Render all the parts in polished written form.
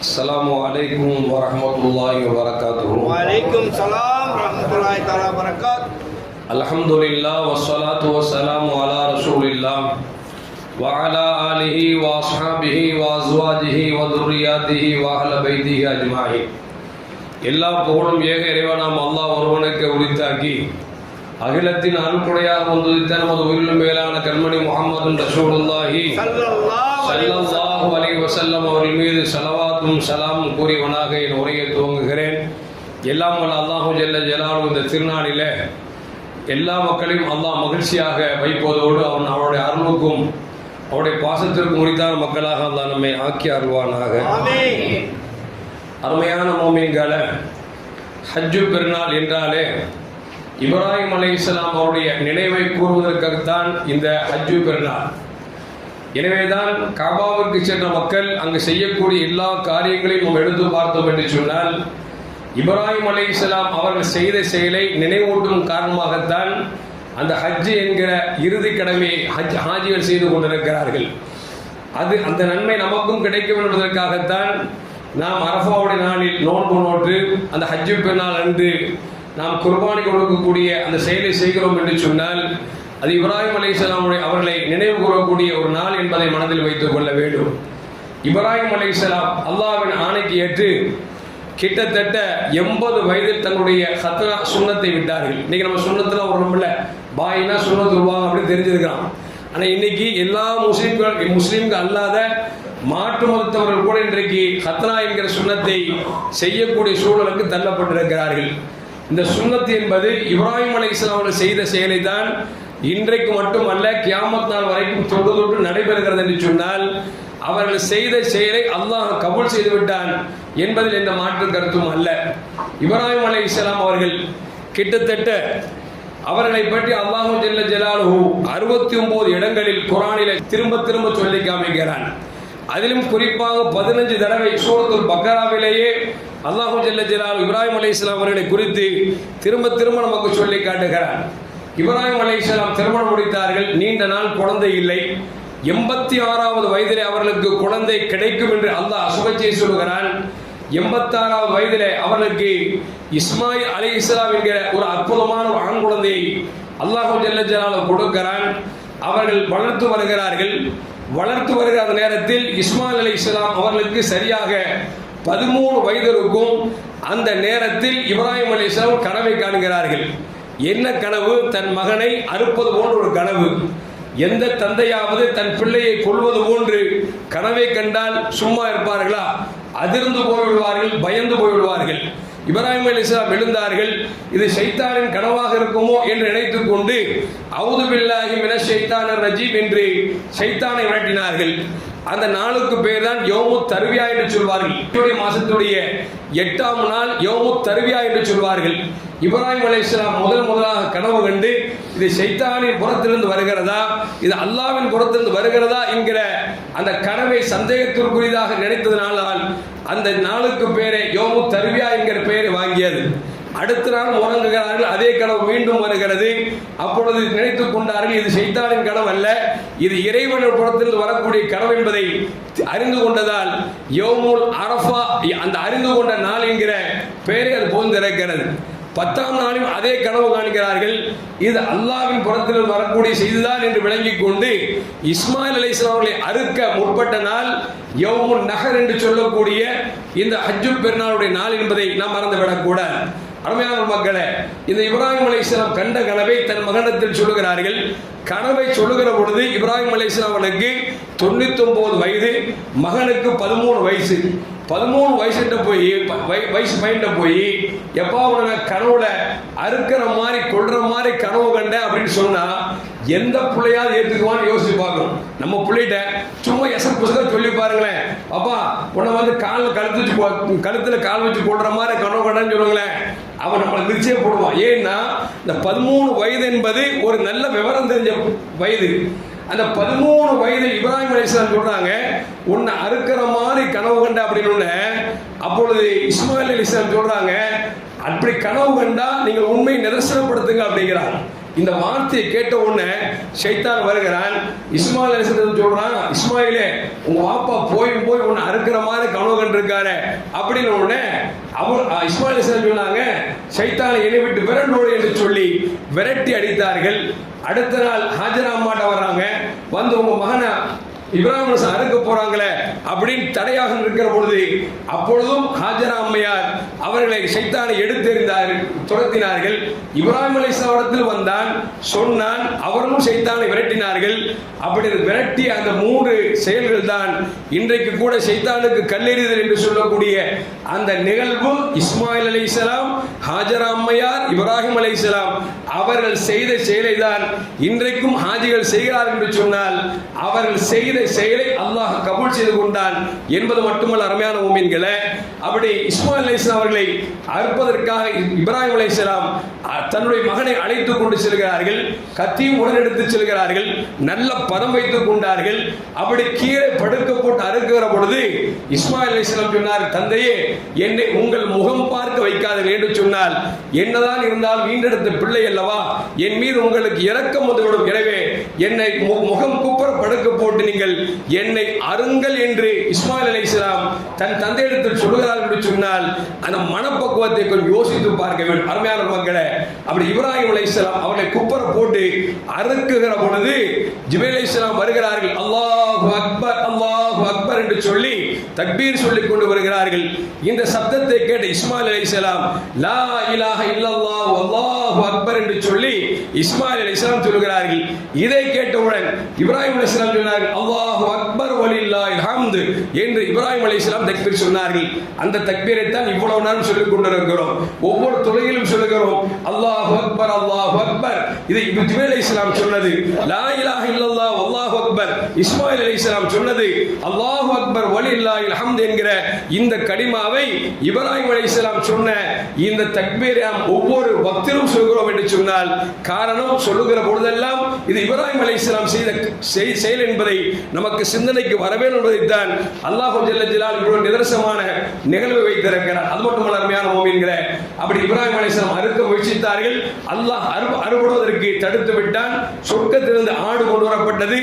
السلام عليكم ورحمة الله وبركاته. وعليكم السلام ورحمة الله تعالى وبركاته. الحمد لله والصلاة والسلام على رسول الله وعلى آله وأصحابه وأزواجه وذرياته وأهل بيته أجمعين. எல்லா புகழும் ஏக இறைவனாம் அல்லாஹ் ஒருவனுக்கு உரித்தாக்கி அகிலத்தின் அருள்குடையாக வந்துதித்த நமது உயிரிலும் மேலான கண்மணி முஹம்மது ரசூலுல்லாஹி ஸல்லல்லாஹு அலைஹி வஸல்லம் அவர்கள் மீது ஸலவாத்தும் ஸலாமும் கூறியவனாக என் உரையை துவங்குகிறேன். எல்லாம் வல்ல அல்லாஹு ஜல்ல ஜலாலுஹு இந்த திருநாளிலே எல்லா மக்களையும் அல்லாஹ் மகிழ்ச்சியாக வைப்பதோடு அவனுடைய அருளுக்கும் அவருடைய பாசத்திற்கும் உரித்தான மக்களாக அல்லாஹ் நம்மை ஆக்கி அருள்வானாக. அருமையான மோமீன்களே, ஹஜ்ஜு பெருநாள் என்றாலே இப்ராஹிம் அலைஹிஸ்ஸலாம் அவருடைய நினைவை கூறுவதற்காகத்தான் இந்த ஹஜ்ஜு பெருநாள். எனவேதான் காபாவிற்கு சென்ற மக்கள் அங்கு செய்யக்கூடிய எல்லா காரியங்களையும் நாம் எடுத்து பார்த்தோம் என்று சொன்னால் இப்ராஹிம் அலைஹிஸ்ஸலாம் அவர்கள் செய்த செயலை நினைவூட்டும் காரணமாகத்தான் அந்த ஹஜ்ஜு என்கிற இறுதி கடமையை ஹாஜிகள் செய்து கொண்டிருக்கிறார்கள். அந்த நன்மை நமக்கும் கிடைக்கும் என்பதற்காகத்தான் நாம் அரஃபாவுடைய நாளில் நோன்பு நோட்டு அந்த ஹஜ்ஜு பெருநாள் அன்று நாம் குர்பானி கொடுக்கக்கூடிய அந்த செயலை செய்கிறோம் என்று சொன்னால் அது இப்ராஹிம் அலைஹிஸ்ஸலாம் அவர்களை நினைவு கூறக்கூடிய ஒரு நாள் என்பதை மனதில் வைத்துக் கொள்ள வேண்டும். இப்ராஹிம் அலைஹிஸ்ஸலாம் அல்லாஹ்வின் ஆணைக்கு ஏற்று கிட்டத்தட்ட 80 வயதில் தன்னுடைய ஹத்னா சுன்னத்தை விட்டார்கள். இன்னைக்கு நம்ம சுன்னத்தில் ஒரு நம்மள பாயினா சுன்னத்து உருவாங்க அப்படின்னு தெரிஞ்சிருக்கிறோம். ஆனால் இன்னைக்கு எல்லா முஸ்லீம்கள் அல்லாத மாற்று மதத்தவர்கள் கூட இன்றைக்கு ஹத்னா என்கிற சுன்னத்தை செய்யக்கூடிய சூழலுக்கு தள்ளப்பட்டிருக்கிறார்கள். இந்த சுன்னத்து என்பது இப்ராஹிம் அலைஹிஸ்ஸலாம் அவர்கள் செய்த செயலை தான் இன்றைக்கு மட்டுமல்ல கியாமத் நாள் வரைக்கும் தொட்டு நடைபெறுகிறது என்று சொன்னால் அவர்கள் செய்த செயலை அல்லாஹ் கபூல் செய்து விட்டான் என்பதில் எந்த மாற்று கருத்தும் அல்ல. இப்ராஹிம் அலைஹிஸ்ஸலாம் அவர்கள் கிட்டத்தட்ட அவர்களை பற்றி அல்லாஹ் ஜல்ல ஜலாலுஹு 69 இடங்களில் குர்ஆனில் திரும்ப திரும்ப சொல்லி காமிக்கிறான். அதிலும் குறிப்பாக 15 தடவை சூரத்துல் பக்கராவிலேயே அல்லாஹ் ஜல்ல ஜலாலுஹு இப்ராஹிம் அலைஹிஸ்ஸலாம் அவர்களை குறித்து திரும்ப திரும்ப நமக்கு சொல்லி காட்டுகிறான். இப்ராஹிம் அலைஹிஸ்ஸலாம் திருமணம் முடித்தார்கள், நீண்ட நாள் குழந்தை இல்லை. 86வது வயதிலே அவர்களுக்கு குழந்தை கிடைக்கும் என்று அல்லாஹ் சுபச்சை சொல்கிறான். 86வது வயதிலே அவர்களுக்கு இஸ்மாயில் அலைஹிஸ்ஸலாம் என்கிற ஒரு அற்புதமான ஆண் குழந்தையை அல்லாஹ் ஜல்ல ஜலாலுஹு கொடுக்கிறான். அவர்கள் வளர்த்து வருகிறார்கள். வளர்த்து வருகிற அந்த நேரத்தில் இஸ்மாயில் அலைஹிஸ்ஸலாம் அவர்களுக்கு சரியாக 13 வயது இருக்கும். அந்த நேரத்தில் இப்ராஹிம் அலைஹிஸ்ஸலாம் கனவை காண்கிறார்கள். என்ன கனவு? தன் மகனை அறுப்பது போன்ற ஒரு கனவு. எந்த தந்தையாவது தன் பிள்ளையை கொல்வது போன்று கனவை கண்டால் சும்மா இருப்பார்களா? அதிர்ந்து போய்விடுவார்கள், பயந்து போய்விடுவார்கள். இப்ராஹிம் அலைஹிஸ்ஸலாம் எழுந்தார்கள். இது ஷைத்தானின் கனவாக இருக்குமோ என்று நினைத்துக் கொண்டு அஊது பில்லாஹி மினஷ் ஷைத்தானிர் ரஜீம் என்று ஷைத்தானை விரட்டினார்கள். அந்த நாளுக்கு பேர் தான் யௌமுத் தர்வியா என்று சொல்வார்கள். மாசத்துடைய 8ஆம் நாள் யௌமுத் தர்வியா என்று சொல்வார்கள். இப்ராஹிம் அலைஹிஸ்ஸலாம் முதலாக கனவு கண்டு இது ஷைத்தானின் புறத்திலிருந்து வருகிறதா, இது அல்லாஹ்வின் புறத்திலிருந்து வருகிறதா என்கிற அந்த கனவை சந்தேகத்திற்குரியதாக நினைத்ததனால் அந்த நாளுக்கு பேரே யௌமுத் தர்வியா என்கிற பெயரை வாங்கியது. அடுத்த நாள் உறங்குகிறார்கள், அதே கனவு மீண்டும் வருகிறது. அப்பொழுது நினைத்துக் கொண்டார்கள் இது ஷைத்தானின் கனவு அல்ல, இது இறைவனின் புறத்திலிருந்து வரக்கூடிய கனவு என்பதை அறிந்து கொண்டதால் யௌமுல் அரஃபா அந்த அறிந்து கொண்ட நாள் என்கிற பெயரை அது போந்திருக்கிறது. 10ஆம் நாளில் அதே கனவு காண்கிறார்கள், இது அல்லாஹ்வின் புறத்தில் வரக்கூடிய செய்திதான் என்று விளங்கிக் கொண்டு இஸ்மாயில் அலைஹிஸ்ஸலாம் அவர்களை அறுக்க முற்பட்ட நாள் யௌமுன் நஹர் என்று சொல்லக்கூடிய இந்த ஹஜ்ஜு பெருநாளுடைய நாள் என்பதை நாம் மறந்துவிடக்கூடாது. அருமையான மக்களே, இந்த இப்ராஹிம் அலைஹிஸ்ஸலாம் கண்ட கனவை தன் மகனிடத்தில் சொல்லுகிறார்கள். கனவை சொல்லுகிற பொழுது இப்ராஹிம் அலைஹிஸ்ஸலாம் அவர்களுக்கு 99 வயது, மகனுக்கு 13 வயசு. 13 வயசுகிட்ட போய் வயசு பையன்கிட்ட போய் எப்பா உன கனவுல அறுக்கிற மாதிரி கொள்ற மாதிரி கனவு கண்ட அப்படின்னு சொன்னா எந்த பிள்ளையாவது ஏற்றுக்குவான்னு யோசிச்சு பார்க்கணும். நம்ம பிள்ளைகிட்ட சும்மா புசக சொல்லி பாருங்களேன், அப்பா உன்னை வந்து கழுத்துல கால் வச்சு கொள்ற மாதிரி கனவு கண்டன்னு சொல்லுங்களேன், அவன் நம்மளை மிதிச்சே போடுவான். ஏன்னா இந்த 13 வயது என்பது ஒரு நல்ல விவரம் தெரிஞ்ச வயது. அந்த 13 வயது இப்ராஹிம் அலைஹிஸ்ஸலாம் சொல்றாங்க உன்னை அறுக்கிற மாதிரி கனவு கண்ட அப்படின்னு. அப்பொழுது இஸ்மாயில் அலைஹிஸ்ஸலாம் சொல்றாங்க அப்படி கனவு கண்டா நீங்கள் உண்மை நிதர்சனப்படுத்துங்க அப்படிங்கிறாங்க. இந்த வார்த்தையை கேட்ட உடனே ஷைத்தான் வருகிறான். இஸ்மாயில் அலைஹிஸ்ஸலாம் சொல்றான், இஸ்மாயிலே உங்க வாப்பா போய் உன்னை அறுக்கிற மாதிரி கனவு கண்டிருக்காரு அப்படின்னு உடனே இஸ்மாயில் அலைஹிஸ்ஸலாம் சொன்னாங்க, ஷைத்தானை என்னை விட்டு விரண்டோடு என்று சொல்லி விரட்டி அடித்தார்கள். அடுத்த நாள் ஹாஜரா அம்மாட்ட வர்றாங்க, வந்து உங்க மகனை இப்ராஹிம் அலைஹிஸ்ஸலாம் அறுக்க போறாங்களே அப்படின்னு தடையாக இருக்கிற பொழுது அப்பொழுதும் ஹாஜரா அம்மையார் அவர்களை ஷைத்தானை எடுத்தெறிந்தார்கள், துரத்தினார்கள். இப்ராஹிம் அலைஹிஸ்ஸலாம் வந்தான், சொன்னான், அவர்களும் ஷைத்தானை விரட்டினார்கள். அப்படி விரட்டிய அந்த 3 செயல்கள் தான் இன்றைக்கு கூட ஷைத்தானுக்கு கல்லெறிதல் என்று சொல்லக்கூடிய அந்த நிகழ்வு. இஸ்மாயில் அலைஹிஸ்ஸலாம், ஹாஜரா அம்மையார், இப்ராஹிம் அலைஹிஸ்ஸலாம் அவர்கள் செய்த செயலை தான் இன்றைக்கும் ஹாஜிகள் செய்கிறார்கள் என்று சொன்னால் அவர்கள் செய்த செயலை அல்லாஹ் கபூல் செய்து கொண்டான் என்பது மட்டுமல்ல. அருமையான மூமின்களே, அப்படி இஸ்மாயில் அலைஹிஸ்ஸலாம் அவர்களை அறுப்பதற்காக இப்ராஹிம் அலைஹிஸ்ஸலாம் தன்னுடைய மகனை அழைத்துக் கொண்டு செல்கிறார்கள். கத்தியும் உடன் எடுத்து செல்கிறார்கள். நல்ல பதம் வைத்துக் கொண்டார்கள். அப்படி கீழே படுக்க போட்டு அறுக்கிற பொழுது இஸ்மாயில் அலைஹிஸ்ஸலாம் சொன்னார், தந்தையே என்னை உங்கள் முகம் பார்க்க வைக்காதீர்கள் என்று சொன்னால் என்னதான் இருந்தால் வீண்டெடுத்த பிள்ளை அல்லவா, என் மீது உங்களுக்கு இரக்கம் வந்துவிடும். எனவே என்னை முகம் குப்புற படுக்க போட்டு நீங்கள் என்னை அருங்கள் என்று இஸ்மாயில் அலைஹிஸ்ஸலாம் தன் தந்தையிடத்தில் சொல்கிறார்கள் என்று சொன்னால் அந்த மனப்பக்குவத்தை கொஞ்சம் யோசித்து பார்க்க வேண்டும். அருமையான மக்களே, அப்படி இப்ராஹிம் அலைஹிஸ்ஸலாம் அவர்களை குப்புற போட்டு அறுக்குகிற பொழுது ஜிப்ரீல் அலைஹிஸ்ஸலாம் வருகிறார்கள். அல்லாஹு அக்பர், அல்லாஹு அக்பர் என்று சொல்லி தக்பீர் சொல்லிக் கொண்டு வருகிறார்கள். இந்த சப்தத்தை கேட்ட இஸ்மாயில் அலைஹிஸ்ஸலாம் லா இலாஹ இல்லல்லாஹ் அல்லாஹு அக்பர் என்று சொல்லி இஸ்மாயில் அலைஹிஸ்ஸலாம் சொல்கிறார்கள். இதை கேட்டவுடன் இப்ராஹிம் அலைஹிஸ்ஸலாம் சொன்னார்கள், அல்லாஹு அக்பர் வலில்லாஹில் ஹம்து என்று இப்ராஹிம் அலைஹிஸ்ஸலாம் தக்பீர் சொன்னார்கள். அந்த தக்பீரை தான் இவ்வளவு நேரம் சொல்லிக் கொண்டிருக்கிறோம். ஒவ்வொரு தொழுகையிலும் சொல்லுகிறோம், அல்லாஹு அக்பர், அல்லாஹு அக்பர். இது ஜிப்ரீல் அலைஹிஸ்ஸலாம் சொன்னது லா இலாஹ இல்லல்லாஹ் அல்லாஹு அக்பர். இஸ்மாயில் அலைஹிஸ்ஸலாம் சொன்னது அல்லாஹு அக்பர் வலில்லாஹில் ஹம்து என்கிற இந்த கலிமாவை இப்ராஹிம் அலைஹிஸ்ஸலாம் சொன்ன இந்த தக்பீரை நாம் ஒவ்வொரு வக்திலும் சொல்கிறோம் என்று சொன்னால் காரணம், சொல்லுகிற பொழுதெல்லாம் இது இப்ராஹிம் அலைஹிஸ்ஸலாம் செய்த செயல் என்பதை நமக்கு சிந்தனைக்கு வரவேண்டும் என்பதைத்தான் அல்லாஹ் ஜல்ல ஜலாலுஹு நிதர்சனமான நிகழ்வை வைத்திருக்கிறார். அது மட்டுமல்ல அருமையான மூமின்களே, அப்படி இப்ராஹிம் அலைஹிஸ்ஸலாம் அறுக்க முயற்சித்தார்கள். அல்லாஹ் அறுபடுவதற்கு தடுத்து விட்டான். சொர்க்கத்திலிருந்து ஆடு கொண்டு வரப்பட்டது,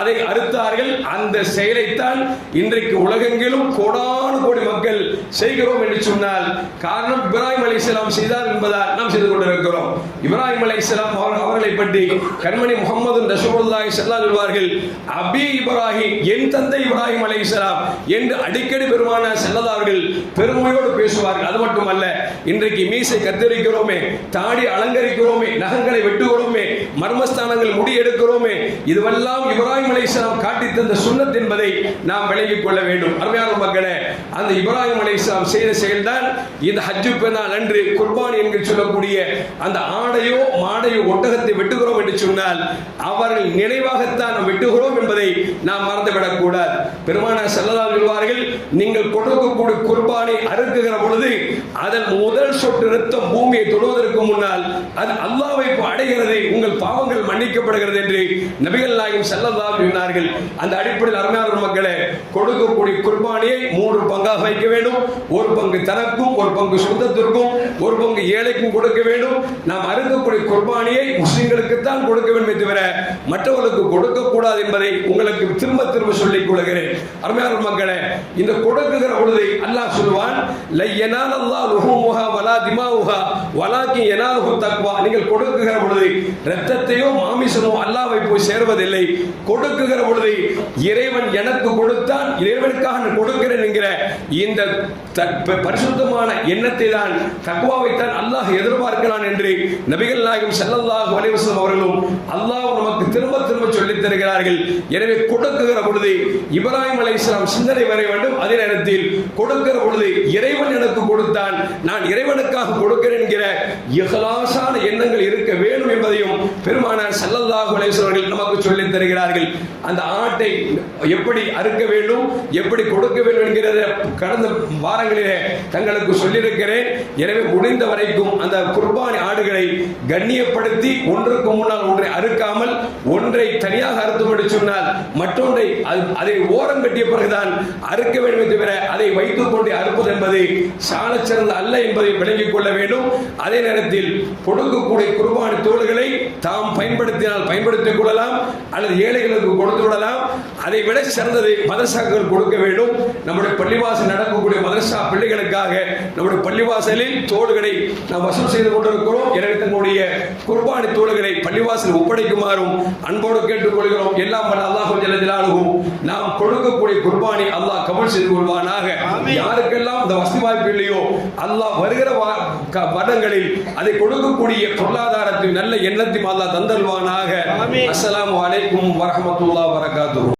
அதை அறுத்தார்கள். அந்த செயலைத்தான் இன்றைக்கு உலகெங்கிலும் கோடானு கோடி மக்கள் செய்கிறோம் என்று சொன்னால் காரணம் இப்ராஹிம் அலைஹிஸ்ஸலாம் செய்தார் என்பதால் நாம் செய்து கொண்டிருக்கிறோம். இப்ராஹிம் அலைஹிஸ்ஸலாம் அவர்களை பற்றி கண்மணி முஹம்மது ரசூலுல்லாஹி ஸல்லல்லாஹு அலைஹி வஸல்லம் அபி இப்ராஹிம், என் தந்தை இப்ராஹிம் அலைஹிஸ்ஸலாம் என்று அடிக்கடி பெருமானார் ஸல்லல்லாஹு அவர்கள் பெருமையோடு பேசுவார்கள். அது மட்டுமல்ல, இன்றைக்கு மீசை கத்தரிக்கிறோமே, தாடி அலங்கரிக்கிறோமே, நகங்களை வெட்டுகிறோமே, மர்மஸ்தானங்கள் முடி எடுக்கிறோமே, இதுவெல்லாம் இப்ராஹிம் அலைஹிஸ்ஸலாம் காட்டி தந்த சுன்னத் என்பதை நாம் விளங்கிக் கொள்ள வேண்டும். அருமையான மக்களே, அந்த இப்ராஹிம் அலைஹிஸ்ஸலாம் செய்த செயல்தான் இந்த ஹஜ்ஜு பெருநாள் அன்று குர்பானி என்று சொல்லக்கூடிய அந்த ஆடையோ மாடையோ ஒட்டகத்தை வெட்டுகிறோம் என்று சொன்னால் அவர்கள் நினைவாகத்தான் நாம் வெட்டுகிறோம் என்பதை நாம் மறந்துவிடக் கூடாது. பெருமானார் ஸல்லல்லாஹு அலைஹி சொல்வார்கள், நீங்கள் கொடுக்கக்கூடிய குர்பானை அறுக்குகிற பொழுது அதன் முதல் சொட்டு இரத்தம் பூமியை தொடுவதற்கு முன்னால் அது அல்லாஹ்வை அடைகிறது, உங்கள் பாவங்கள் மன்னிக்கப்படுகிறது என்று நபிகள் நாயகம் ஸல்லல்லாஹு அலைஹி சொன்னார்கள். அந்த அடிப்படையில் அருமையான மக்களே, கொடுக்கக்கூடிய குர்பானியை 3 பங்காக வைக்க வேண்டும். ஒரு பங்கு தனக்கும், ஒரு பங்கு சொந்தத்திற்கும், ஒரு பங்கு ஏழைக்கும் கொடுக்க வேண்டும். நாம் அறுக்கக்கூடிய குர்பானியை முஸ்லிம்களுக்கு தான் கொடுக்க வேண்டும் தவிர மற்றவர்களுக்கு கொடுக்க கூடாது என்பதை உங்களுக்கு திரும்ப திரும்ப சொல்லிக் கொள்கிறேன். அருமையான மக்களே, இந்த கொடுக்குகிற பொழுது அல்லாஹ் சொல்வான், லை யனாலல்லாஹு லுஹூமுஹா வலா திமாவுஹா வலாக்கின் யனாலுஹு தக்வா. நீங்கள் கொடுக்குகிற பொழுது இரத்தத்தையோ மாமிசமோ அல்லாஹ்வை போய் சேர்வதில்லை. கொடுக்குகிற பொழுது இறைவன் எனக்கு கொடுத்தான், இறைவனுக்காக நான் கொடுக்கிறேன் என்கிற இந்த பரிசுத்தமான எண்ணத்தை தான், தக்வாவை தான் அல்லாஹ் எதிர்பார்க்கிறான் என்று நபிகள் நாயகம் ஸல்லல்லாஹு அலைஹி வஸல்லம் அவர்களும் அல்லாஹ் நமக்கு திரும்ப திரும்ப சொல்லித் தருகிறார்கள். எனவே கொடுக்குகிற பொழுது இப்ராஹிம் அலைஹிஸ்ஸலாம் சிந்தனை வர வேண்டும். அதே நேரத்தில் கொடுக்கிற பொழுது இறைவன் எனக்கு கொடுத்தான், நான் இறைவனுக்காக கொடுக்கிறேன் என்கிற இஹ்லாஸான எண்ணங்கள் இருக்க வேண்டும் என்பதையும் பெருமானார் ஸல்லல்லாஹு அலைஹி வஸல்லம் நமக்கு சொல்லித் தருகிறார்கள். அந்த ஆட்டை எப்படி அறுக்க வேண்டும், எப்படி கொடுக்க வேண்டும் என்கிறத கடந்த வாரங்களிலே தங்களுக்கு சொல்லியிருக்கிறேன். எனவே முடிந்த வரைக்கும் அந்த குர்பானி ஆடுகளை கண்ணியப்படுத்தி ஒன்றுக்கு முன்னால் ஒன்றை அறுக்காமல் ஒன்றை தனியாக அறுத்தோம் என்று சொன்னால் மற்றொன்றை அதை ஓரம் கட்டிய பிறகுதான் அறுக்க வேண்டும் தவிர அதை வைத்துக் கொண்டு அறுப்பது என்பது சால சிறந்த அல்ல என்பதை விளங்கிக் கொள்ள வேண்டும். அதே நேரத்தில் கொடுக்கக்கூடிய குர்பானி தோள்களை தாம் பயன்படுத்தினால் பயன்படுத்திக் கொள்ளலாம், அல்லது ஏழைகளுக்கு கொடுத்து விடலாம். அதை விட சிறந்தது மதரசாக்கள் கொடுக்க வேண்டும். நம்முடைய பள்ளிவாசல் நடக்கக்கூடிய மதரசா பிள்ளைகளுக்காக நம்முடைய பள்ளிவாசலில் தோள்களை நாம் வசூல் செய்து கொண்டிருக்கிறோம். எனவே தங்களுடைய குர்பானி தோள்களை பள்ளிவாசல் ஒப்படைக்குமாறும் அன்போடு கேட்டுக்கொள்கிறோம். எல்லாம் வல்ல அல்லாஹ் ஜல்ல ஜலாலுஹு நாம் கொடுக்கக்கூடிய குர்பானி அல்லாஹ் கபூல் செய்து கொள்வானாக. யாருக்கெல்லாம் இந்த வசதி வாய்ப்பு இல்லையோ அல்லாஹ் வருகிற வருடங்களில் அதை கொடுக்கக்கூடிய பொருளாதாரத்தில் நல்ல எண்ணத்தையும் அல்லாஹ் தந்தல்வானாக. அஸ்ஸலாமு அலைக்கும் வரஹ்மத்துல்லாஹி வபரகாத்துஹு.